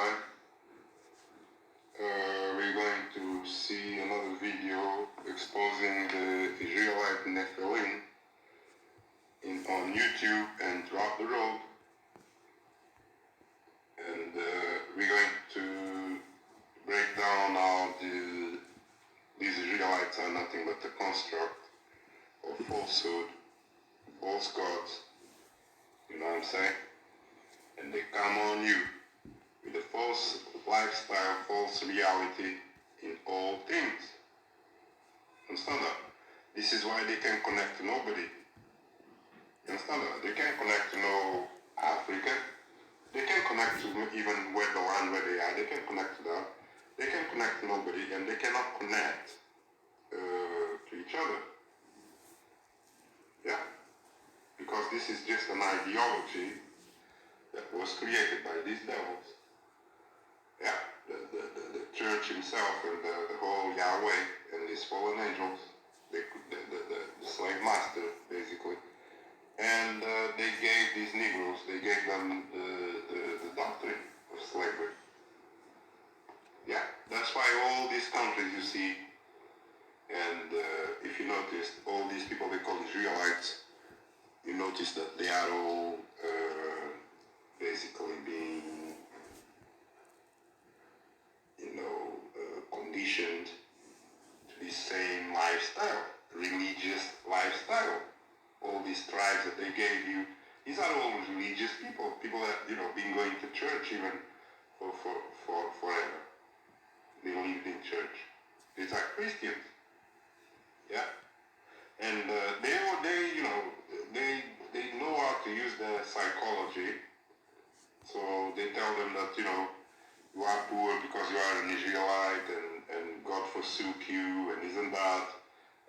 Israelite. We're going to see another video exposing the Israelite Nephilim on YouTube and throughout the world. And we're going to break down how these Israelites are nothing but a construct of falsehood, false gods, you know what I'm saying? And they come on you with a false lifestyle, false reality in all things. Understand that? This is why they can connect to nobody. You understand that? They can't connect to no African. They can't connect to even where the land where they are. They can't connect to that. They can connect to nobody, and they cannot connect to each other. Yeah? Because this is just an ideology that was created by these devils. Yeah, the church himself and the whole Yahweh and these fallen angels, the slave master, basically. And they gave these Negroes, they gave them the doctrine of slavery. Yeah, that's why all these countries you see, and if you notice, all these people they call Israelites, you notice that they are all basically being, conditioned to the same lifestyle, religious lifestyle. All these tribes that they gave you, these are all religious people that, been going to church even for forever. They lived in church. These are Christians. Yeah. And they know how to use the psychology. So they tell them that, you are poor because you are an Israelite and God forsook you and isn't that.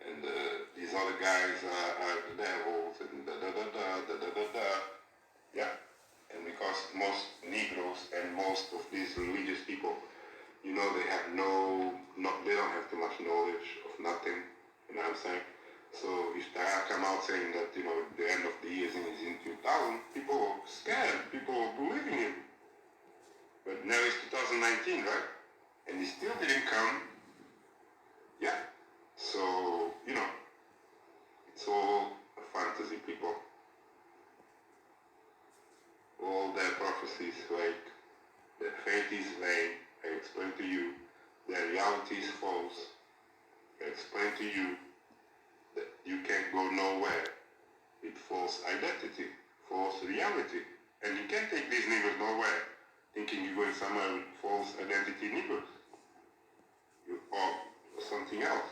And these other guys are the devils and da-da-da-da. Yeah. And because most Negroes and most of these religious people, they have they don't have too much knowledge of nothing, you know what I'm saying? So if they come out saying that, the end of the year is in 2000, people are scared, people are believing him. But now it's 2019, right? And he still didn't come. Yeah. So, it's all a fantasy, people. All their prophecy is fake. Their faith is vain. I explain to you. Their reality is false. I explain to you that you can't go nowhere with false identity, false reality. And you can't take these niggas nowhere thinking you're going somewhere with false identity niggas. Or something else.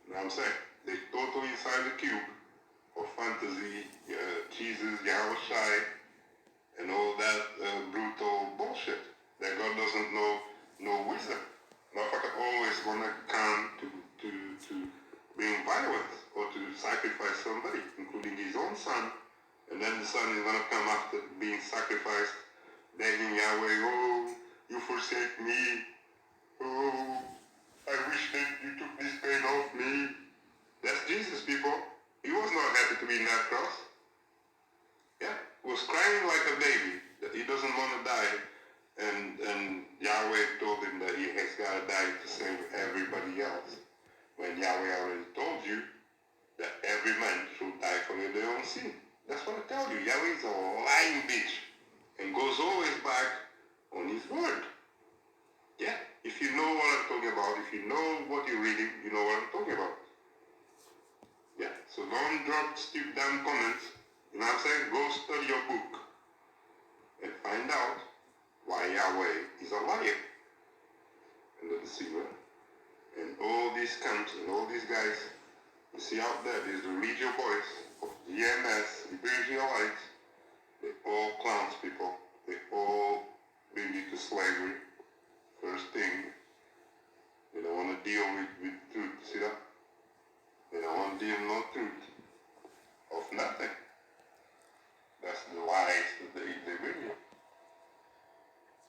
You know what I'm saying? They're totally inside the cube of fantasy, Jesus, Yahweh, and all that brutal bullshit. That God doesn't know no wisdom. Motherfucker always gonna come to bring violence or to sacrifice somebody, including his own son. And then the son is gonna come after being sacrificed, begging Yahweh, oh, you forsake me. Oh, I wish that you took this pain off me. That's Jesus, people. He was not happy to be in that cross. Yeah, he was crying like a baby that he doesn't want to die. And Yahweh told him that he has got to die to save everybody else. When Yahweh already told you that every man should die for their own sin. That's what I tell you. Yahweh is a lying bitch and goes always back on his word. Yeah, if you know what I'm talking about, if you know what you're reading, you know what I'm talking about. Yeah, so don't drop stupid damn comments. You know what I'm saying? Go study your book and find out why Yahweh is a liar and the deceiver. And all these camps and all these guys you see out there, these religious boys of GMS, the Israelites, they all clowns, people. They all bring you to slavery. First thing, they don't want to deal with truth. See that? They don't want to deal with no truth of nothing. That's the lies that they bring you.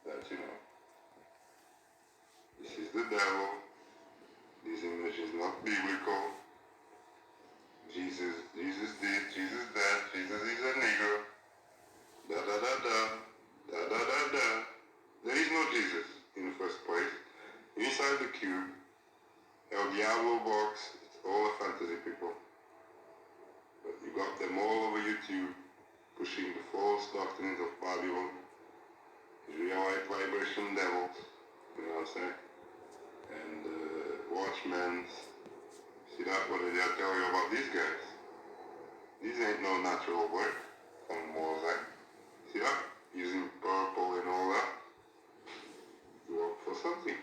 That, this is the devil. This image is not biblical. Jesus did, Jesus that, Jesus is a nigger. Da da da da, da da da there is no Jesus in the first place. Inside the cube, El Diablo box, it's all a fantasy, people. But you got them all over YouTube, pushing the false doctrines of Babylon, Israelite vibration devils, you know what I'm saying? And watchmen. See that? What did I tell you about these guys? These ain't no natural work from Mosaic. See that? Using purple and all that. You work for something.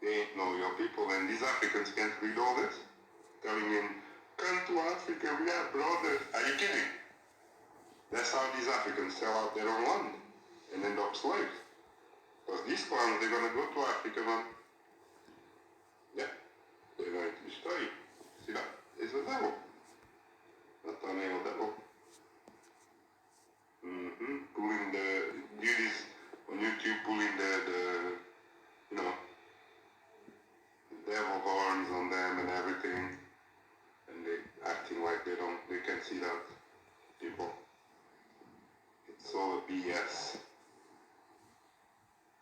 They ain't know your people, and these Africans can't read all this. Telling him, come to Africa, we are brothers. Are you kidding? That's how these Africans sell out their own land and end up slaves. Because these clowns, they're going to go to Africa, man. Yeah, they're going to destroy you. See that? It's a devil. Not a male devil. Pulling the duties on YouTube, pulling the you know, the devil horns on them and everything. And they acting like they can't see that, people. It's all BS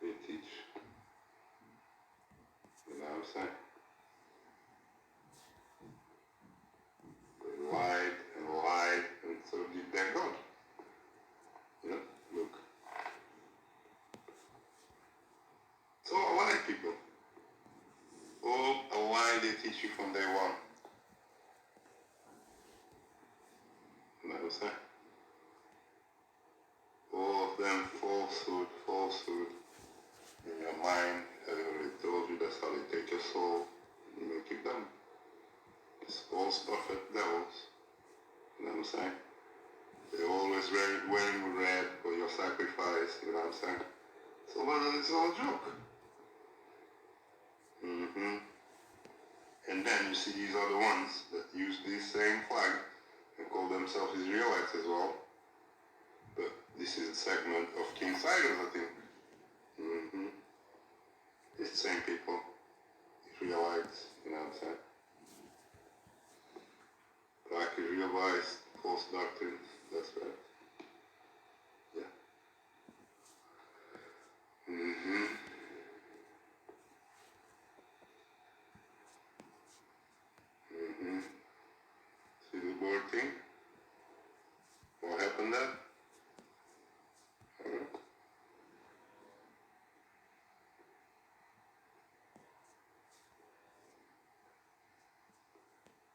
they teach. You know what I'm saying? They lied and lied, and so did their God. You know, look. So a lie, people. All a lie they teach you from day one. You know what I'm saying? All of them falsehood in your mind. I already told you that's how they take your soul and make you dumb. It's false prophet devils. You know what I'm saying? They're always wearing red for your sacrifice. You know what I'm saying? So it's all a joke. And then you see these other ones that use this same flag and call themselves Israelites as well. But this is a segment of King Cyrus, I think. It's the same people. Israelites, you know what I'm saying? Black Israelites, false doctrines, that's right. Yeah. See the board thing? What happened there?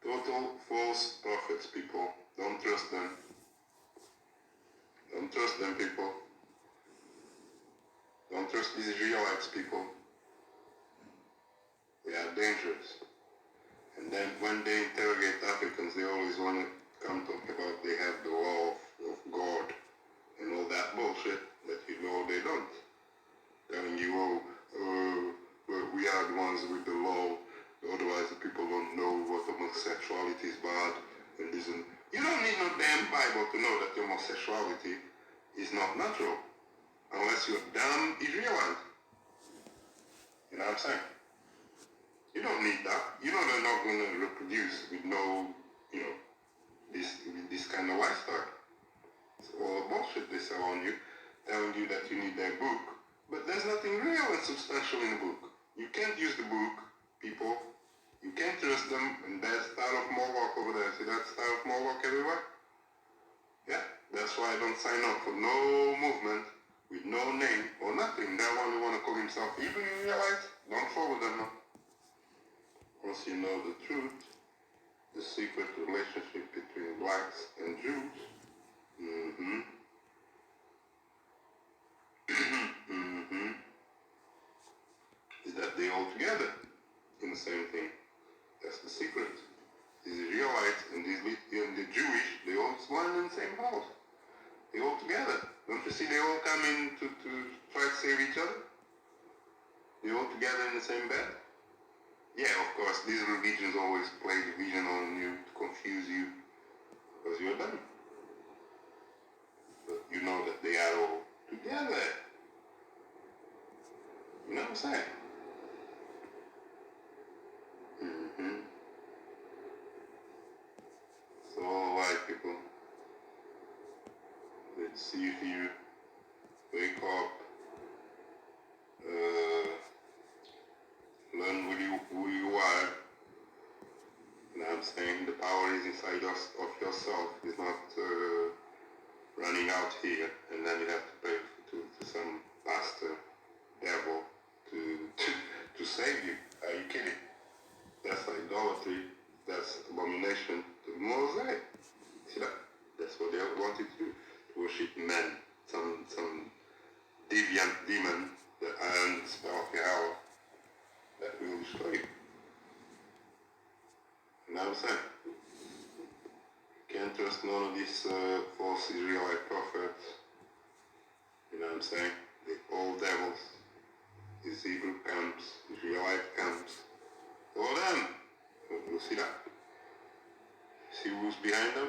Total false prophets, people. Don't trust them. Don't trust them, people. Don't trust these Israelites, people. They are dangerous. And then when they interrogate Africans, they always want to come talk about they have the law of God and all that bullshit that you know they don't. Telling you, well, we are the ones with the law, otherwise the people don't know what homosexuality is bad and isn't. You don't need no damn Bible to know that homosexuality is not natural, unless you're a damn Israelite. You know what I'm saying? You don't need that. You know they're not going to reproduce with no, you know, this kind of lifestyle. It's all bullshit they sell on you, telling you that you need their book. But there's nothing real and substantial in the book. You can't use the book, people. You can't trust them, and there's Star of Moloch over there. See that Star of Moloch everywhere? Yeah, that's why I don't sign up for no movement with no name or nothing. That one who want to call himself Hebrew Israelites, don't follow them now. Once you know the truth, the secret relationship between blacks and Jews, is that they all together in the same thing. That's the secret. These Israelites and the Jewish, they all swim in the same house. They all together. Don't you see they all come in to try to save each other? They all together in the same bed? Yeah, of course, these religions always play division on you to confuse you because you're them. But you know that they are all together. You know what I'm saying? So all right, people. Let's see if you wake demon, the iron spell of Yahweh, that will destroy you. You know what I'm saying? Can't trust none of these false Israelite prophets. You know what I'm saying? They're all devils. These Hebrew camps, Israelite camps, all them. You see that? See who's behind them?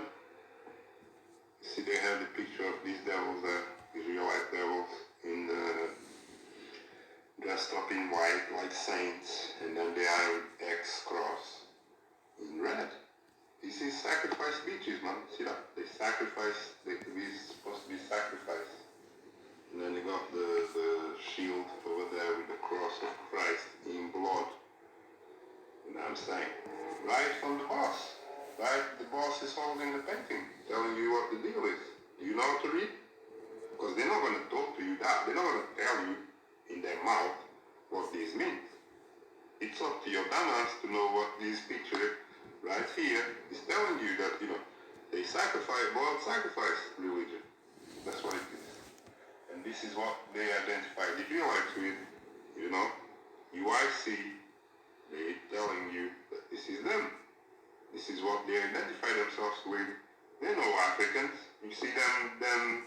See, they have the picture of these devils there, Israelite devils, in dressed up in white like saints, and then they are X cross in red. This is sacrifice beaches, man. See that? They sacrifice, they're supposed to be sacrificed. And then they got the shield over there with the cross of Christ in blood. You know what I'm saying? Right from the boss. Right? The boss is holding the painting, telling you what the deal is. Do you know how to read? Because they're not going to talk to you that. They're not going to tell you in their mouth what this means. It's up to your dumbass to know what this picture right here is telling you, that, you know, they sacrifice, blood sacrifice religion. That's what it is. And this is what they identify the Israelites with, you know. UIC, they're telling you that this is them. This is what they identify themselves with. They're no Africans. You see them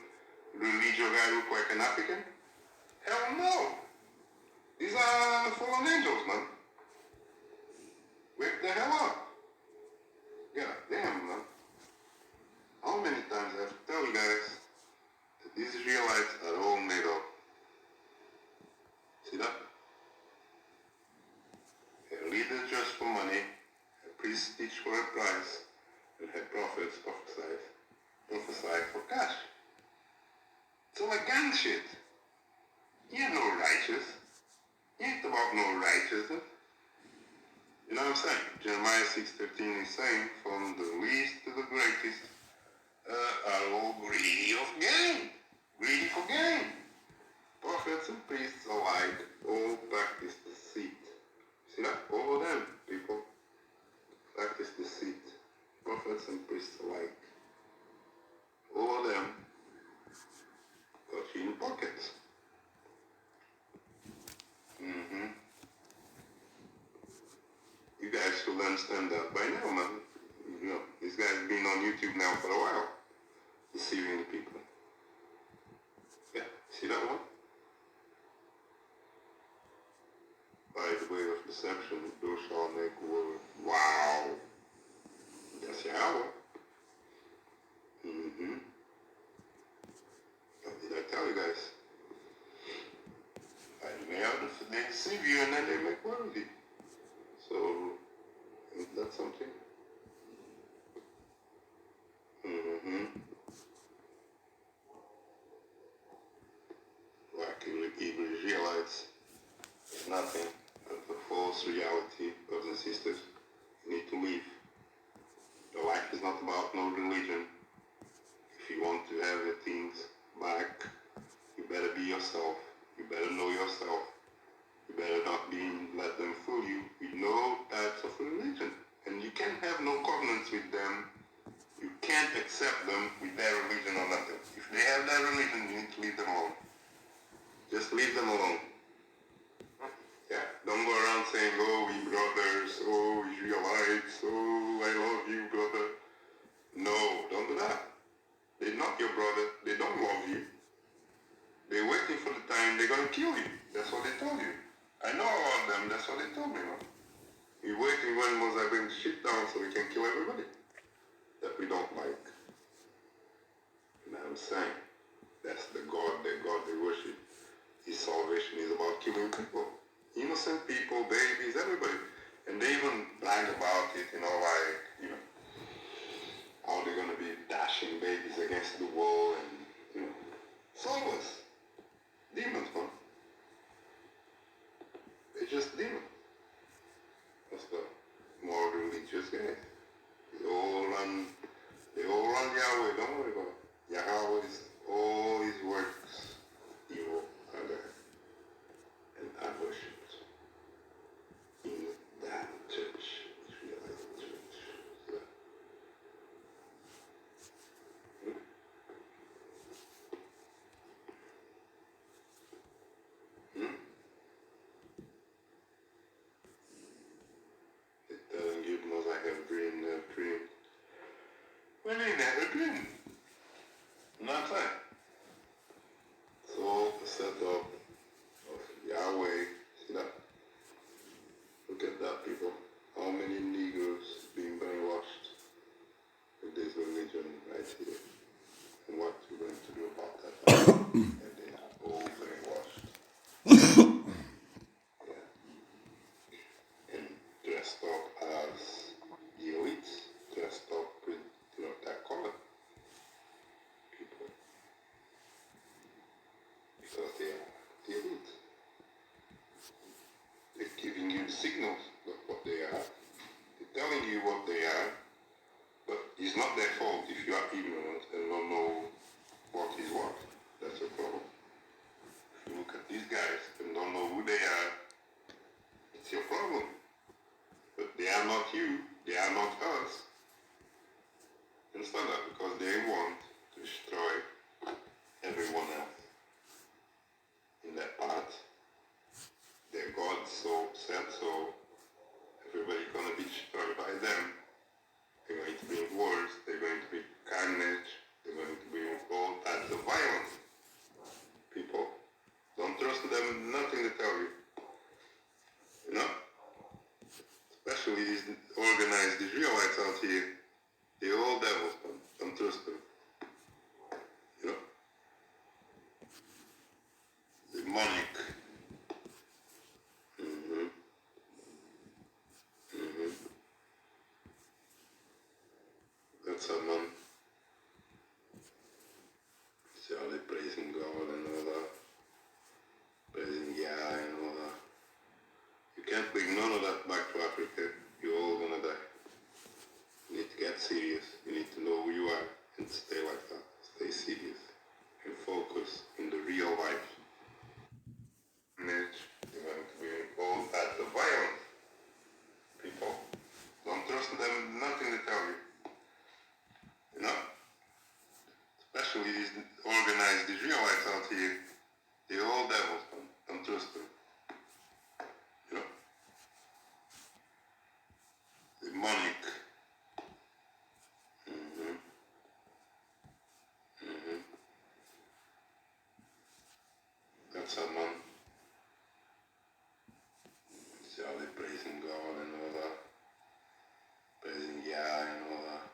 religious guy look like an African? Hell no. These are fallen angels, man. Wake the hell up. God damn, man. How many times I have to tell you guys that these Israelites are all made up? See that? A leader just for money, a priest teach for a price, and had prophets prophesy for cash. It's all like gang shit. You ain't no righteous. You ain't about no righteousness. You know what I'm saying? Jeremiah 6:13 is saying, from the least to the greatest are all greedy of gain. Greedy for gain. Prophets and priests alike all practice deceit. See that? All of them, people, practice deceit. Prophets and priests alike. All of them got you in pockets. You guys should understand that by now, man. You know, this guy's been on YouTube now for a while, deceiving the people. Yeah, see that one? By the way of deception, thou shalt make war. Wow! That's Yahweh. What did I tell you guys? They deceive you and then they make war with you. So, isn't that something? Like Hebrew Israelites, it's nothing but the false reality, brothers and sisters. You need to leave. Your life is not about no religion. If you want to have your things back, you better be yourself. You better know yourself. You better not let them fool you with no types of religion. And you can't have no covenants with them. You can't accept them with their religion or nothing. If they have their religion, you need to leave them alone. Just leave them alone. Yeah, don't go around saying, oh, we brothers, oh, Israelites, oh, I love you, brother. No, don't do that. They're not your brother. They don't love you. They're waiting for the time they're going to kill you. That's what they told you. I know all of them. That's what they told me, man. We're waiting when must I bring the shit down so we can kill everybody that we don't like. You know what I'm saying? That's the God they worship. His salvation is about killing people. Innocent people, babies, everybody. And they even brag about it, you know, like, you know, how they're going to be dashing babies against the wall and, you know, soulless. Demons, man. They're just demons. That's the more religious guys. They all run Yahweh, don't worry about it. Yahweh is all his works, evil are there. And I worship in that church, Israelite church. So, them nothing to tell you. You know? Especially these organized Israelites out here. They're all devils, man. Don't trust them. You know? Demonic. That's how, man. See how they praising God and all that. Praising Yah and all that. You can't bring none of that back to Africa. You're all gonna die. You need to get serious. You need to know who you are and stay like that. Stay serious. And focus in the real life. Image. You're going to be all at the violent people. Don't trust them, nothing to tell you. You know? Especially these organized Israelites out here. They're all devils, man. Don't trust them. You know? Demonic. That's how, man. See how they praising God and all that. Praising Yah and all that.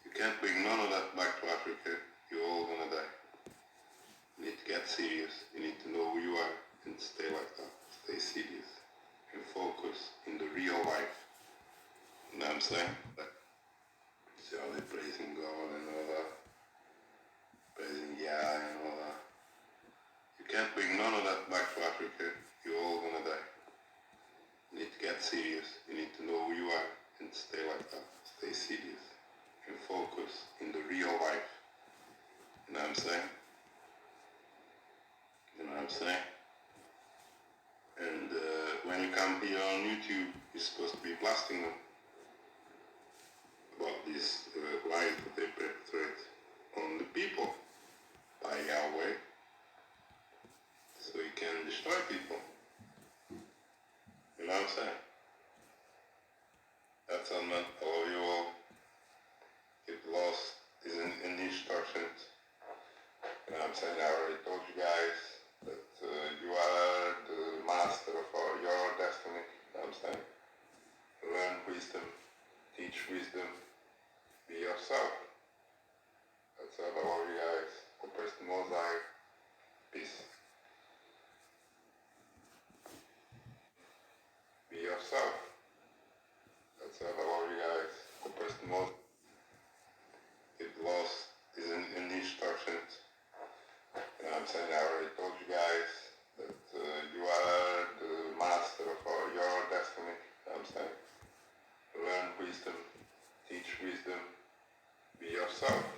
You can't bring none of that back to Africa. You're all gonna die. You need to get serious. You need to know who you are and stay like that. Stay serious. And focus in the real life. You know what I'm saying? See how they praising God and all that. Praising Yah and all that. You can't bring none of that back to Africa. You're all gonna die. You need to get serious. You need to know who you are and stay like that. Stay serious. And focus in the real life. You know what I'm saying? You know what I'm saying? And when you come here on YouTube, you're supposed to be blasting them about these lies that they perpetrate on the people by Yahweh, so you can destroy people. You know what I'm saying? That's all, man. I love you all. Get lost is in the instructions. You know what I'm saying? I already told you guys that you are the master of your destiny. You know what I'm saying? Learn wisdom, teach wisdom, be yourself. That's all. I love you guys. The person Most High. Peace. Be yourself. That's all. I love you guys. The person Most Get lost is in the instructions. You know what I'm saying? I already told you guys that you are the master of your destiny. You know what I'm saying? Learn wisdom, teach wisdom, be yourself.